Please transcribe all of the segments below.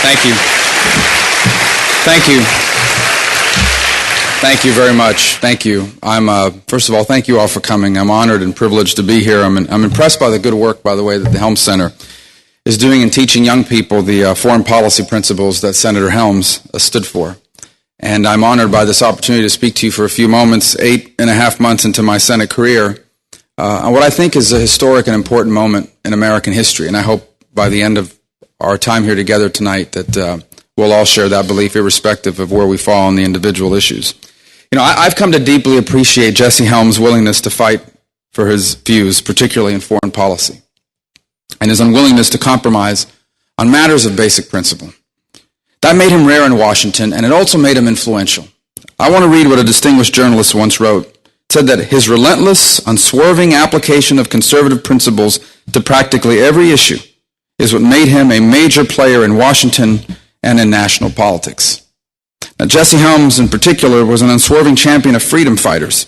Thank you. Thank you. Thank you very much. Thank you. First of all, thank you all for coming. I'm honored and privileged to be here. I'm impressed by the good work, by the way, that the Helms Center is doing in teaching young people the foreign policy principles that Senator Helms stood for. And I'm honored by this opportunity to speak to you for a few moments, 8.5 months into my Senate career, on what I think is a historic and important moment in American history. And I hope by the end of our time here together tonight that we'll all share that belief, irrespective of where we fall on the individual issues. You know, I've come to deeply appreciate Jesse Helms' willingness to fight for his views, particularly in foreign policy, and his unwillingness to compromise on matters of basic principle. That made him rare in Washington, and it also made him influential. I want to read what a distinguished journalist once wrote. It said that his relentless, unswerving application of conservative principles to practically every issue is what made him a major player in Washington and in national politics. Now, Jesse Helms, in particular, was an unswerving champion of freedom fighters.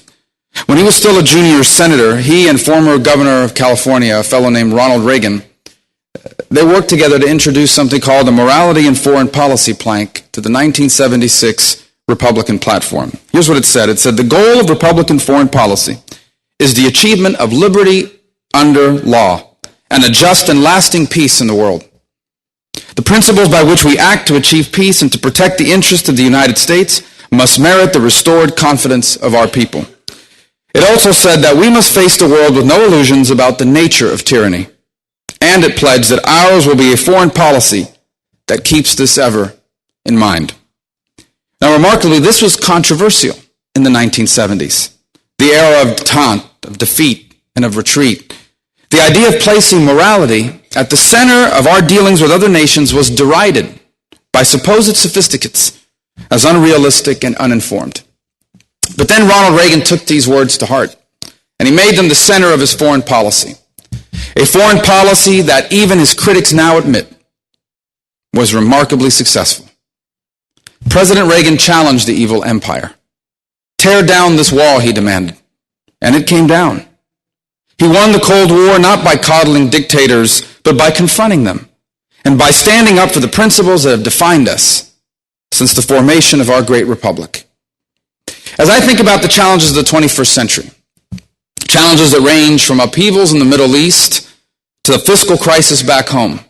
When he was still a junior senator, he and former governor of California, a fellow named Ronald Reagan, they worked together to introduce something called the Morality and Foreign Policy Plank to the 1976 Republican platform. Here's what it said. It said, "The goal of Republican foreign policy is the achievement of liberty under law and a just and lasting peace in the world. The principles by which we act to achieve peace and to protect the interests of the United States must merit the restored confidence of our people." It also said that we must face the world with no illusions about the nature of tyranny. And it pledged that ours will be a foreign policy that keeps this ever in mind. Now, remarkably, this was controversial in the 1970s, the era of détente, of defeat, and of retreat. The idea of placing morality at the center of our dealings with other nations was derided by supposed sophisticates as unrealistic and uninformed. But then Ronald Reagan took these words to heart, and he made them the center of his foreign policy. A foreign policy that even his critics now admit was remarkably successful. President Reagan challenged the evil empire. "Tear down this wall," he demanded, and it came down. He won the Cold War not by coddling dictators, but by confronting them, and by standing up for the principles that have defined us since the formation of our great republic. As I think about the challenges of the 21st century, challenges that range from upheavals in the Middle East to the fiscal crisis back home,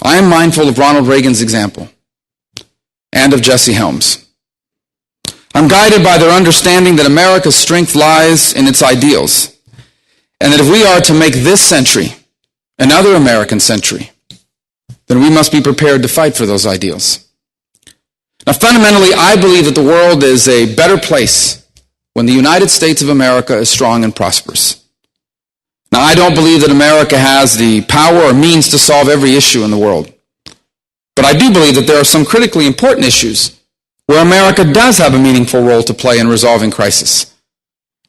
I am mindful of Ronald Reagan's example and of Jesse Helms. I'm guided by their understanding that America's strength lies in its ideals, and that if we are to make this century another American century, then we must be prepared to fight for those ideals. Now, fundamentally, I believe that the world is a better place when the United States of America is strong and prosperous. Now, I don't believe that America has the power or means to solve every issue in the world. But I do believe that there are some critically important issues where America does have a meaningful role to play in resolving crisis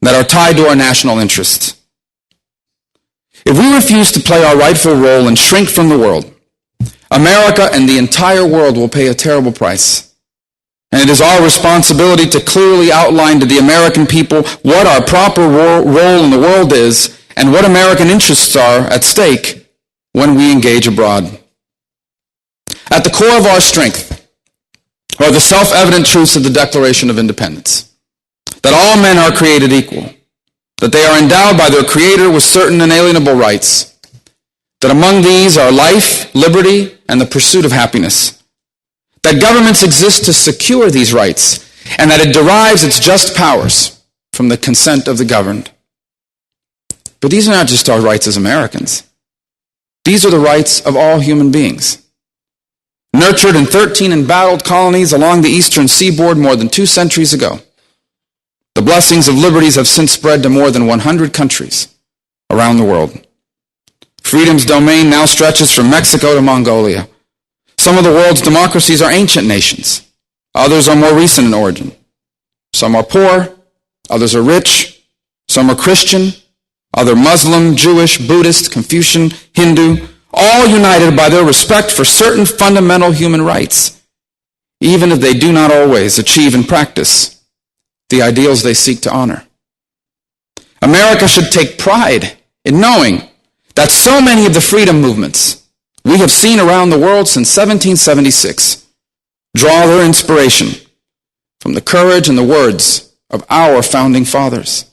that are tied to our national interests. If we refuse to play our rightful role and shrink from the world, America and the entire world will pay a terrible price. And it is our responsibility to clearly outline to the American people what our proper role in the world is and what American interests are at stake when we engage abroad. At the core of our strength are the self-evident truths of the Declaration of Independence, that all men are created equal, that they are endowed by their Creator with certain inalienable rights, that among these are life, liberty, and the pursuit of happiness, that governments exist to secure these rights, and that it derives its just powers from the consent of the governed. But these are not just our rights as Americans. These are the rights of all human beings. Nurtured in 13 embattled colonies along the eastern seaboard more than 2 centuries ago, the blessings of liberties have since spread to more than 100 countries around the world. Freedom's domain now stretches from Mexico to Mongolia. Some of the world's democracies are ancient nations. Others are more recent in origin. Some are poor, others are rich, some are Christian, other Muslim, Jewish, Buddhist, Confucian, Hindu, all united by their respect for certain fundamental human rights, even if they do not always achieve in practice the ideals they seek to honor. America should take pride in knowing that so many of the freedom movements we have seen around the world since 1776 draw their inspiration from the courage and the words of our founding fathers.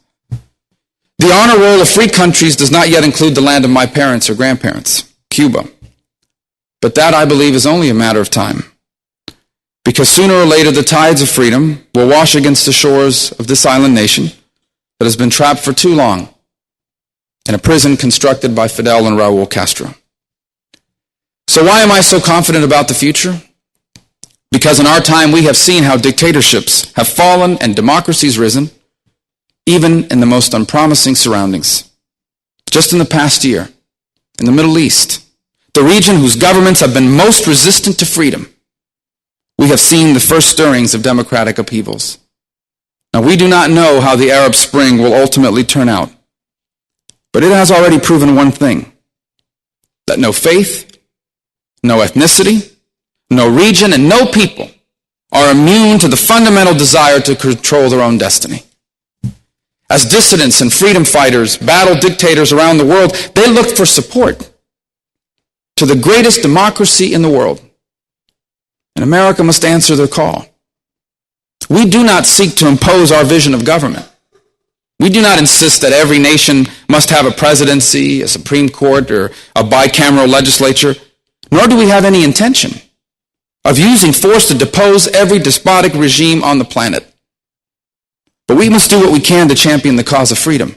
The honor roll of free countries does not yet include the land of my parents or grandparents, Cuba. But that, I believe, is only a matter of time. Because sooner or later the tides of freedom will wash against the shores of this island nation that has been trapped for too long in a prison constructed by Fidel and Raul Castro. So why am I so confident about the future? Because in our time we have seen how dictatorships have fallen and democracies risen, even in the most unpromising surroundings. Just in the past year, in the Middle East, the region whose governments have been most resistant to freedom, we have seen the first stirrings of democratic upheavals. Now, we do not know how the Arab Spring will ultimately turn out, but it has already proven one thing, that no faith, no ethnicity, no region, and no people are immune to the fundamental desire to control their own destiny. As dissidents and freedom fighters battle dictators around the world, they look for support to the greatest democracy in the world. And America must answer their call. We do not seek to impose our vision of government. We do not insist that every nation must have a presidency, a Supreme Court, or a bicameral legislature, nor do we have any intention of using force to depose every despotic regime on the planet. But we must do what we can to champion the cause of freedom,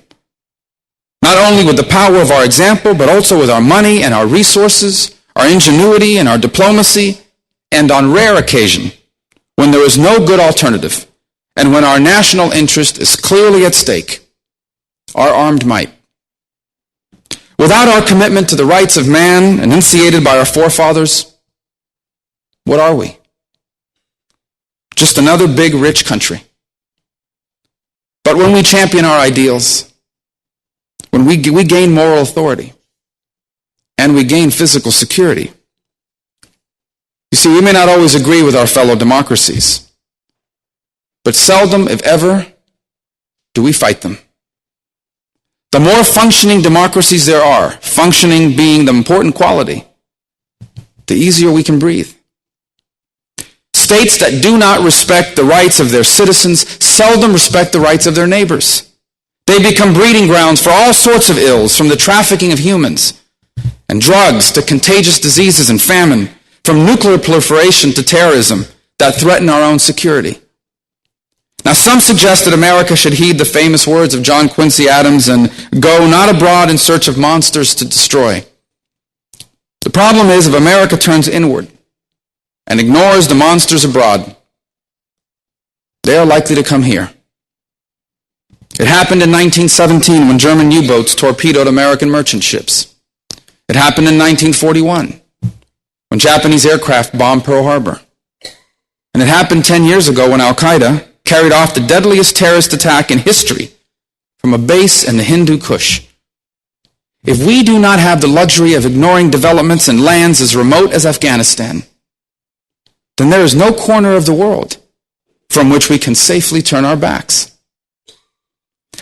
not only with the power of our example, but also with our money and our resources, our ingenuity and our diplomacy, and on rare occasion, when there is no good alternative, and when our national interest is clearly at stake, our armed might. Without our commitment to the rights of man enunciated by our forefathers, what are we? Just another big, rich country. But when we champion our ideals, when we gain moral authority, and we gain physical security, you see, we may not always agree with our fellow democracies, but seldom, if ever, do we fight them. The more functioning democracies there are, functioning being the important quality, the easier we can breathe. States that do not respect the rights of their citizens seldom respect the rights of their neighbors. They become breeding grounds for all sorts of ills, from the trafficking of humans and drugs to contagious diseases and famine, from nuclear proliferation to terrorism that threaten our own security. Now, some suggest that America should heed the famous words of John Quincy Adams and go not abroad in search of monsters to destroy. The problem is, if America turns inward and ignores the monsters abroad, they are likely to come here. It happened in 1917 when German U-boats torpedoed American merchant ships. It happened in 1941 when Japanese aircraft bombed Pearl Harbor. And it happened 10 years ago when Al-Qaeda carried off the deadliest terrorist attack in history from a base in the Hindu Kush. If we do not have the luxury of ignoring developments in lands as remote as Afghanistan, then there is no corner of the world from which we can safely turn our backs.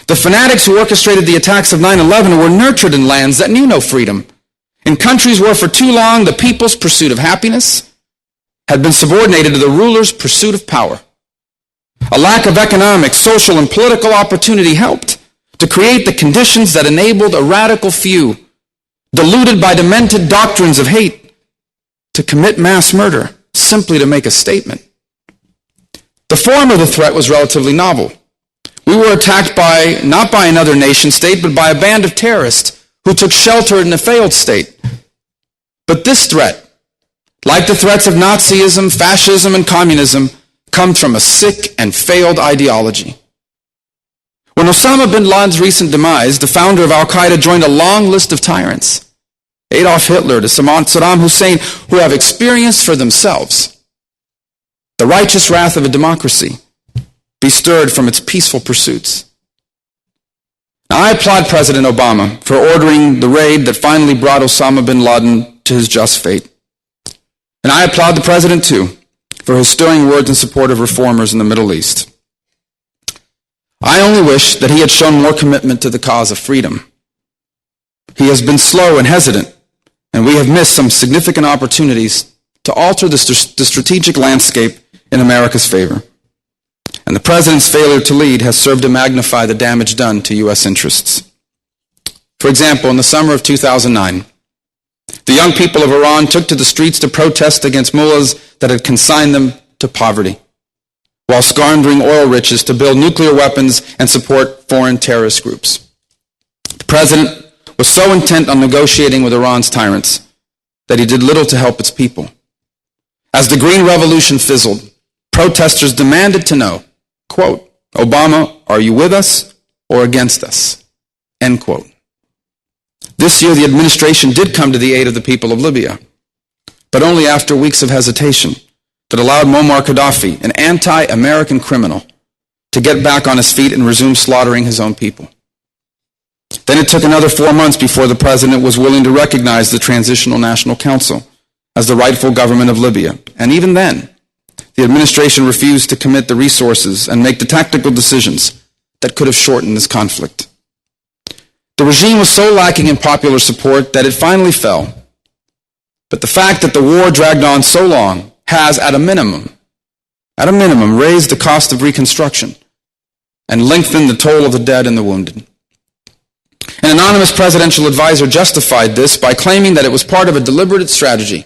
The fanatics who orchestrated the attacks of 9/11 were nurtured in lands that knew no freedom, in countries where for too long the people's pursuit of happiness had been subordinated to the ruler's pursuit of power. A lack of economic, social, and political opportunity helped to create the conditions that enabled a radical few, deluded by demented doctrines of hate, to commit mass murder simply to make a statement. The form of the threat was relatively novel. We were attacked not by another nation state, but by a band of terrorists who took shelter in a failed state. But this threat, like the threats of Nazism, fascism, and communism, comes from a sick and failed ideology. When Osama bin Laden's recent demise, the founder of Al-Qaeda joined a long list of tyrants, Adolf Hitler to Saddam Hussein, who have experienced for themselves the righteous wrath of a democracy, be stirred from its peaceful pursuits. Now, I applaud President Obama for ordering the raid that finally brought Osama bin Laden to his just fate. And I applaud the president, too, for his stirring words in support of reformers in the Middle East. I only wish that he had shown more commitment to the cause of freedom. He has been slow and hesitant And we have missed some significant opportunities to alter the strategic landscape in America's favor. And the president's failure to lead has served to magnify the damage done to U.S. interests. For example, in the summer of 2009, the young people of Iran took to the streets to protest against mullahs that had consigned them to poverty, while squandering oil riches to build nuclear weapons and support foreign terrorist groups. The president was so intent on negotiating with Iran's tyrants that he did little to help its people. As the Green Revolution fizzled, protesters demanded to know, quote, "Obama, are you with us or against us?" End quote. This year, the administration did come to the aid of the people of Libya, but only after weeks of hesitation that allowed Muammar Gaddafi, an anti-American criminal, to get back on his feet and resume slaughtering his own people. Then it took another 4 months before the president was willing to recognize the Transitional National Council as the rightful government of Libya. And even then, the administration refused to commit the resources and make the tactical decisions that could have shortened this conflict. The regime was so lacking in popular support that it finally fell. But the fact that the war dragged on so long has, at a minimum, raised the cost of reconstruction and lengthened the toll of the dead and the wounded. An anonymous presidential advisor justified this by claiming that it was part of a deliberate strategy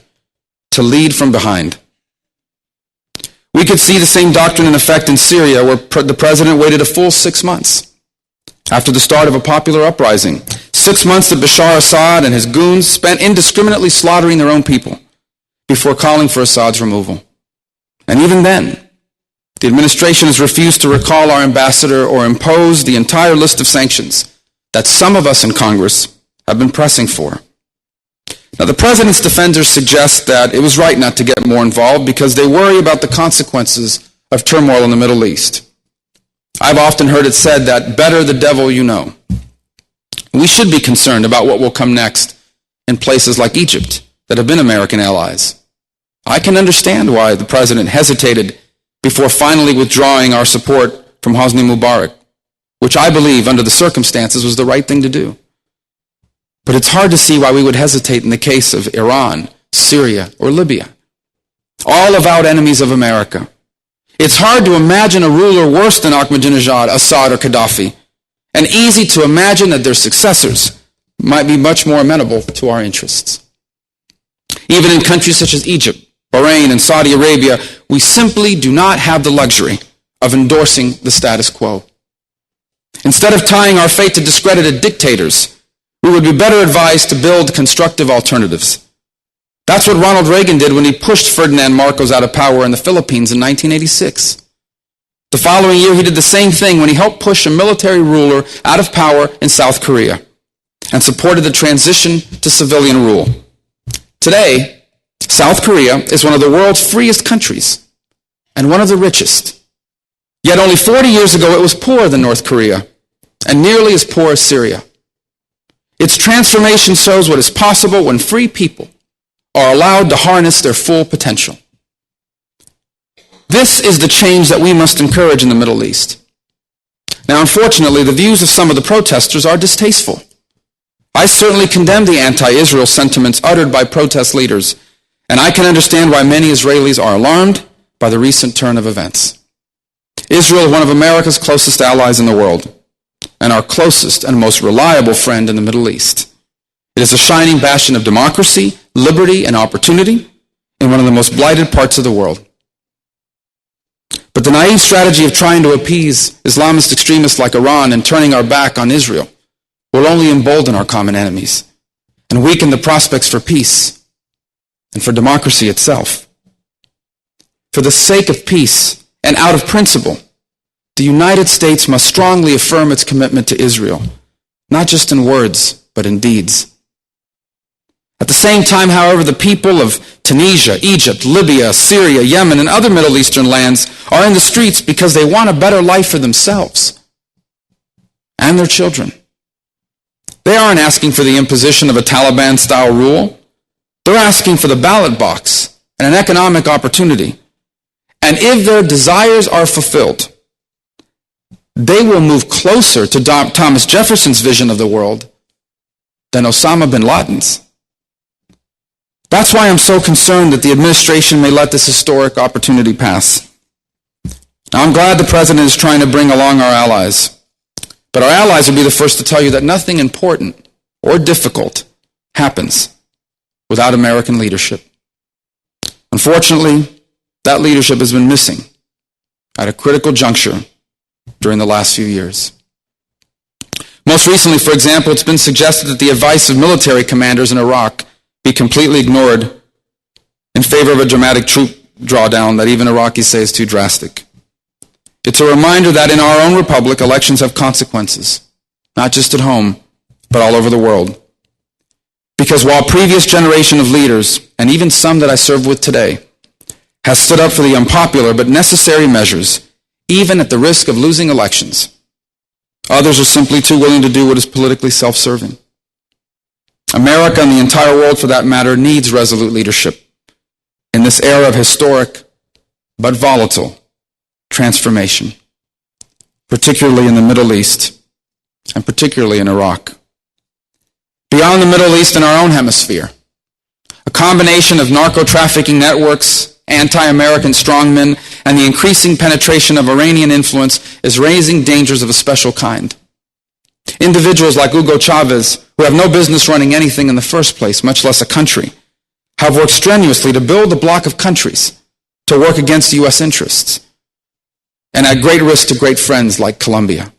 to lead from behind. We could see the same doctrine in effect in Syria, where the president waited a full 6 months after the start of a popular uprising. 6 months that Bashar Assad and his goons spent indiscriminately slaughtering their own people before calling for Assad's removal. And even then, the administration has refused to recall our ambassador or impose the entire list of sanctions that some of us in Congress have been pressing for. Now, the president's defenders suggest that it was right not to get more involved because they worry about the consequences of turmoil in the Middle East. I've often heard it said that better the devil you know. We should be concerned about what will come next in places like Egypt that have been American allies. I can understand why the president hesitated before finally withdrawing our support from Hosni Mubarak, which I believe, under the circumstances, was the right thing to do. But it's hard to see why we would hesitate in the case of Iran, Syria, or Libya, all avowed enemies of America. It's hard to imagine a ruler worse than Ahmadinejad, Assad, or Gaddafi, and easy to imagine that their successors might be much more amenable to our interests. Even in countries such as Egypt, Bahrain, and Saudi Arabia, we simply do not have the luxury of endorsing the status quo. Instead of tying our fate to discredited dictators, we would be better advised to build constructive alternatives. That's what Ronald Reagan did when he pushed Ferdinand Marcos out of power in the Philippines in 1986. The following year, he did the same thing when he helped push a military ruler out of power in South Korea and supported the transition to civilian rule. Today, South Korea is one of the world's freest countries and one of the richest. Yet only 40 years ago, it was poorer than North Korea and nearly as poor as Syria. Its transformation shows what is possible when free people are allowed to harness their full potential. This is the change that we must encourage in the Middle East. Now, unfortunately, the views of some of the protesters are distasteful. I certainly condemn the anti-Israel sentiments uttered by protest leaders, and I can understand why many Israelis are alarmed by the recent turn of events. Israel is one of America's closest allies in the world, and our closest and most reliable friend in the Middle East. It is a shining bastion of democracy, liberty, and opportunity in one of the most blighted parts of the world. But the naive strategy of trying to appease Islamist extremists like Iran and turning our back on Israel will only embolden our common enemies and weaken the prospects for peace and for democracy itself. For the sake of peace and out of principle, the United States must strongly affirm its commitment to Israel, not just in words, but in deeds. At the same time, however, the people of Tunisia, Egypt, Libya, Syria, Yemen, and other Middle Eastern lands are in the streets because they want a better life for themselves and their children. They aren't asking for the imposition of a Taliban-style rule. They're asking for the ballot box and an economic opportunity. And if their desires are fulfilled, they will move closer to Thomas Jefferson's vision of the world than Osama bin Laden's. That's why I'm so concerned that the administration may let this historic opportunity pass. Now, I'm glad the president is trying to bring along our allies, but our allies will be the first to tell you that nothing important or difficult happens without American leadership. Unfortunately, that leadership has been missing at a critical juncture during the last few years. Most recently, for example, it's been suggested that the advice of military commanders in Iraq be completely ignored in favor of a dramatic troop drawdown that even Iraqis say is too drastic. It's a reminder that in our own republic, elections have consequences, not just at home, but all over the world. Because while previous generation of leaders, and even some that I serve with today, has stood up for the unpopular but necessary measures, even at the risk of losing elections, others are simply too willing to do what is politically self-serving. America, and the entire world for that matter, needs resolute leadership in this era of historic but volatile transformation, particularly in the Middle East and particularly in Iraq. Beyond the Middle East and our own hemisphere, a combination of narco-trafficking networks, anti-American strongmen, and the increasing penetration of Iranian influence is raising dangers of a special kind. Individuals like Hugo Chavez, who have no business running anything in the first place, much less a country, have worked strenuously to build a bloc of countries to work against U.S. interests, and at great risk to great friends like Colombia.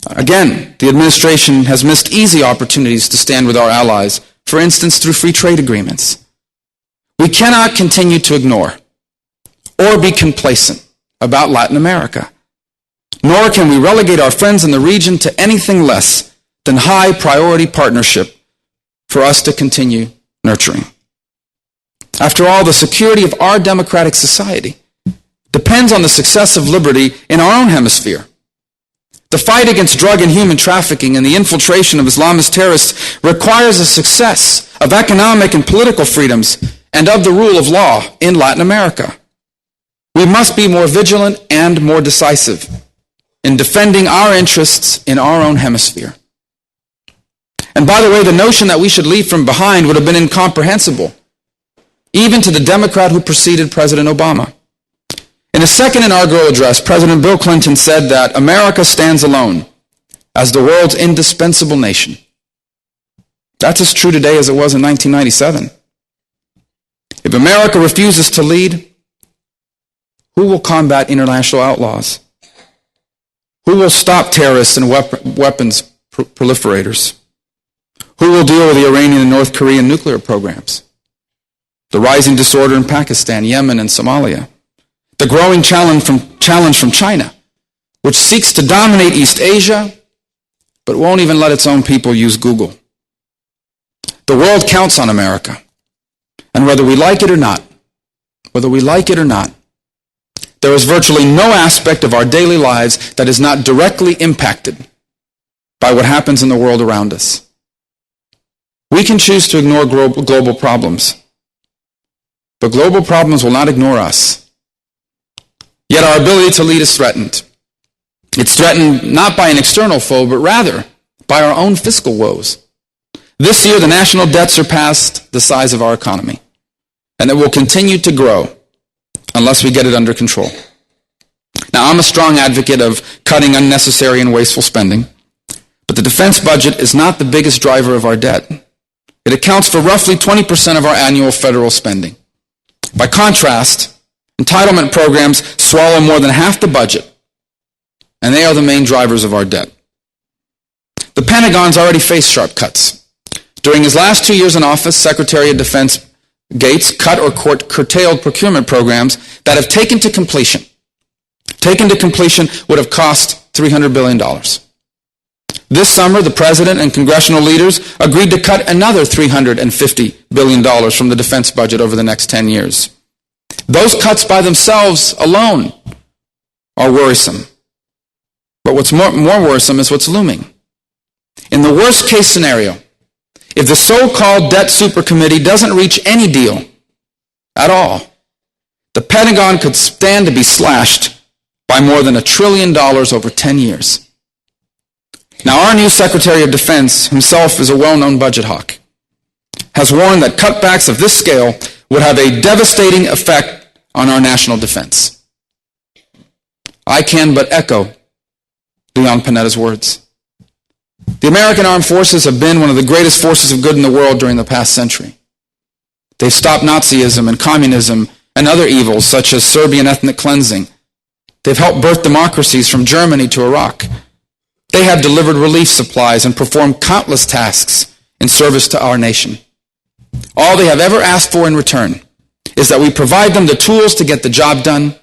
Again, the administration has missed easy opportunities to stand with our allies, for instance, through free trade agreements. We cannot continue to ignore or be complacent about Latin America, nor can we relegate our friends in the region to anything less than high priority partnership for us to continue nurturing. After all, the security of our democratic society depends on the success of liberty in our own hemisphere. The fight against drug and human trafficking and the infiltration of Islamist terrorists requires a success of economic and political freedoms and of the rule of law in Latin America. We must be more vigilant and more decisive in defending our interests in our own hemisphere. And by the way, the notion that we should leave from behind would have been incomprehensible, even to the Democrat who preceded President Obama. In a second inaugural address, President Bill Clinton said that America stands alone as the world's indispensable nation. That's as true today as it was in 1997. If America refuses to lead, who will combat international outlaws? Who will stop terrorists and weapons proliferators? Who will deal with the Iranian and North Korean nuclear programs? The rising disorder in Pakistan, Yemen, and Somalia? The growing challenge from China, which seeks to dominate East Asia, but won't even let its own people use Google. The world counts on America. And whether we like it or not, there is virtually no aspect of our daily lives that is not directly impacted by what happens in the world around us. We can choose to ignore global problems, but global problems will not ignore us. Yet our ability to lead is threatened. It's threatened not by an external foe, but rather by our own fiscal woes. This year, the national debt surpassed the size of our economy, and it will continue to grow unless we get it under control. Now, I'm a strong advocate of cutting unnecessary and wasteful spending, but the defense budget is not the biggest driver of our debt. It accounts for roughly 20% of our annual federal spending. By contrast, entitlement programs swallow more than half the budget, and they are the main drivers of our debt. The Pentagon's already faced sharp cuts. During his last 2 years in office, Secretary of Defense Gates cut or curtailed procurement programs that have taken to completion would have cost $300 billion. This summer, the President and congressional leaders agreed to cut another $350 billion from the defense budget over the next 10 years. Those cuts by themselves alone are worrisome. But what's more worrisome is what's looming. In the worst case scenario, if the so-called debt supercommittee doesn't reach any deal at all, the Pentagon could stand to be slashed by more than $1 trillion over 10 years. Now, our new Secretary of Defense himself is a well-known budget hawk. has warned that cutbacks of this scale would have a devastating effect on our national defense. I can but echo Leon Panetta's words. The American armed forces have been one of the greatest forces of good in the world during the past century. They've stopped Nazism and communism and other evils such as Serbian ethnic cleansing. They've helped birth democracies from Germany to Iraq. They have delivered relief supplies and performed countless tasks in service to our nation. All they have ever asked for in return is that we provide them the tools to get the job done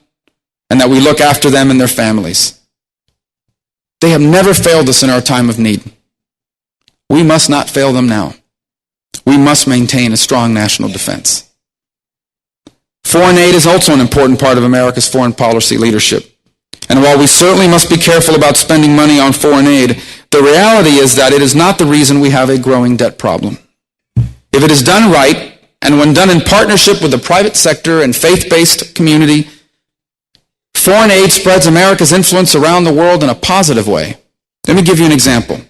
and that we look after them and their families. They have never failed us in our time of need. We must not fail them now. We must maintain a strong national defense. Foreign aid is also an important part of America's foreign policy leadership. And while we certainly must be careful about spending money on foreign aid, the reality is that it is not the reason we have a growing debt problem. If it is done right, and when done in partnership with the private sector and faith-based community, foreign aid spreads America's influence around the world in a positive way. Let me give you an example.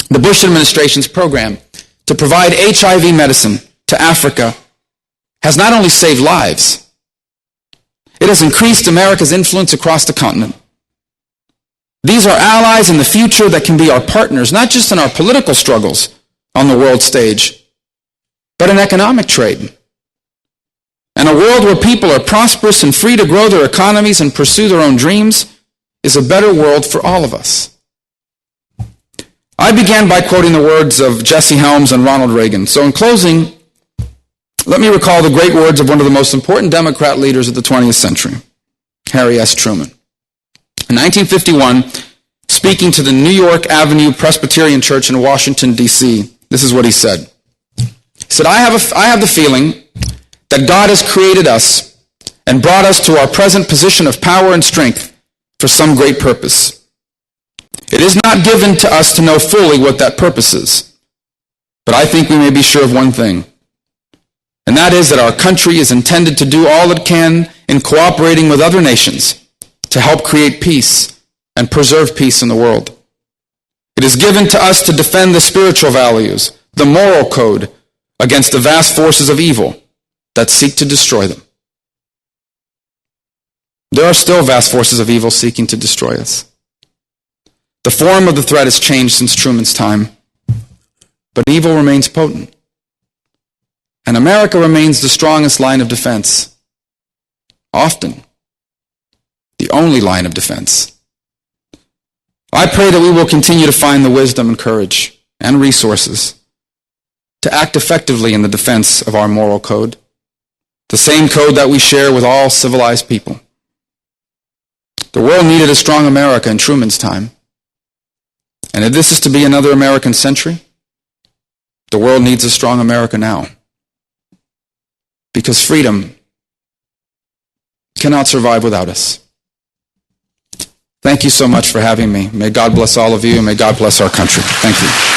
The Bush administration's program to provide HIV medicine to Africa has not only saved lives, it has increased America's influence across the continent. These are allies in the future that can be our partners, not just in our political struggles on the world stage, but in economic trade. And a world where people are prosperous and free to grow their economies and pursue their own dreams is a better world for all of us. I began by quoting the words of Jesse Helms and Ronald Reagan. So in closing, let me recall the great words of one of the most important Democrat leaders of the 20th century, Harry S. Truman. In 1951, speaking to the New York Avenue Presbyterian Church in Washington, D.C., this is what he said. He said, I have the feeling that God has created us and brought us to our present position of power and strength for some great purpose. It is not given to us to know fully what that purpose is, but I think we may be sure of one thing, and that is that our country is intended to do all it can in cooperating with other nations to help create peace and preserve peace in the world. It is given to us to defend the spiritual values, the moral code, against the vast forces of evil that seek to destroy them. There are still vast forces of evil seeking to destroy us. The form of the threat has changed since Truman's time, but evil remains potent. And America remains the strongest line of defense, often the only line of defense. I pray that we will continue to find the wisdom and courage and resources to act effectively in the defense of our moral code, the same code that we share with all civilized people. The world needed a strong America in Truman's time. And if this is to be another American century, the world needs a strong America now. Because freedom cannot survive without us. Thank you so much for having me. May God bless all of you, and may God bless our country. Thank you.